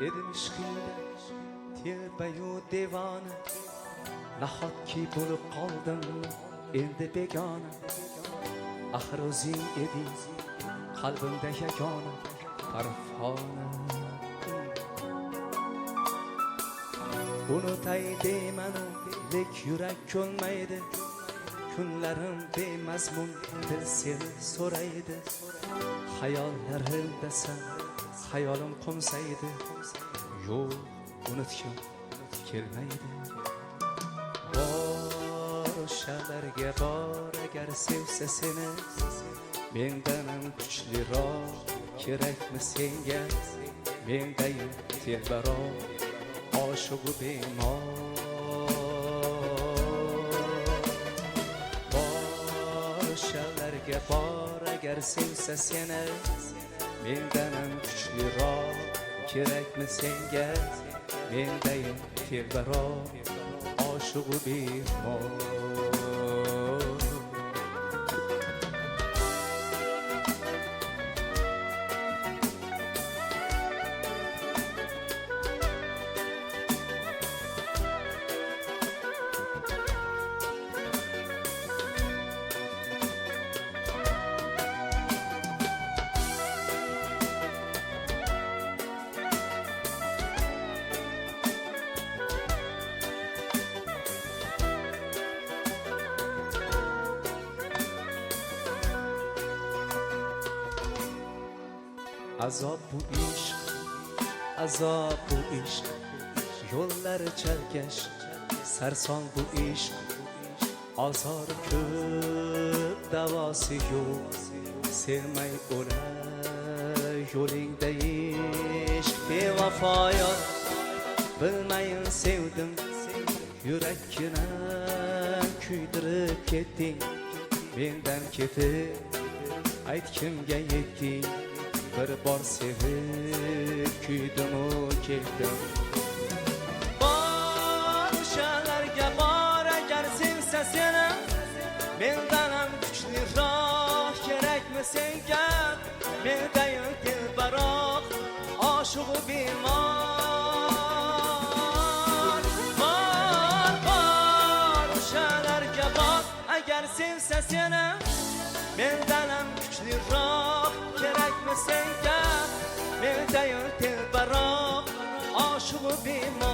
edim ishqingda telbayu devona, nahotki bo'lib qoldim endi begona. Axir o'zing eding qalbimda yagona farhona. Unutay deymanu lek yurak ko'nmaydi, kunlarim bemazmun dil seni so'raydi. Hayollarimda sen hayolim qo'msaydi, yo'q unutgim kelmaydi. Bor o'shalarga bor agar sevsa seni, mendan ham kuchliroq kerakmi senga? Mendayin telbaroq oshiqu bemor. Bor o'shalarga bor agar sevsa seni, mendan ham kuchliroq kerakmi senga? Mendayin telbaroq oshiqu bemor. Azob bu ishq, azob bu ishq, yo'llari chalkash, sarson bu ishq. Azor ko'p, davosi yo'q, sevmay o'lar yo'lingda ishq. Bevafoyor, bilmayin sevdim, yurakkina kuydirib ketding. Mendan ketib, ayt kimga yetding? Bir bor sevib kuydim-u ketdim. Bor o'shalarga bor agar sevsa seni, mendan ham kuchliroq kerakmi senga? Mendayin telbaroq oshiqu bemor. Bor o'shalarga bor agar sevsa seni, mendan ham kuchliroq kerakmi senga? Mendayin telbaroq oshiqu bemor.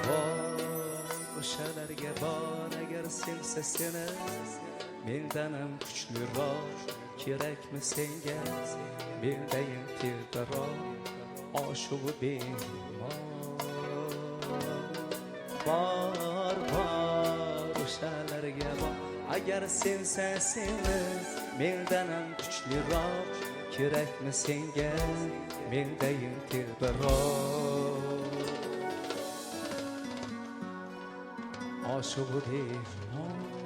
Bor o'shalarga bor agar sevsa seni, mendan ham kuchliroq kerakmi senga? Mendayin telbaroq oshiqu bemor. Bor o'shalarga bor agar sevsa seni, mendan ham kuchliroq kerakmi senga? Mendayin telbaroq oshiqu bemor.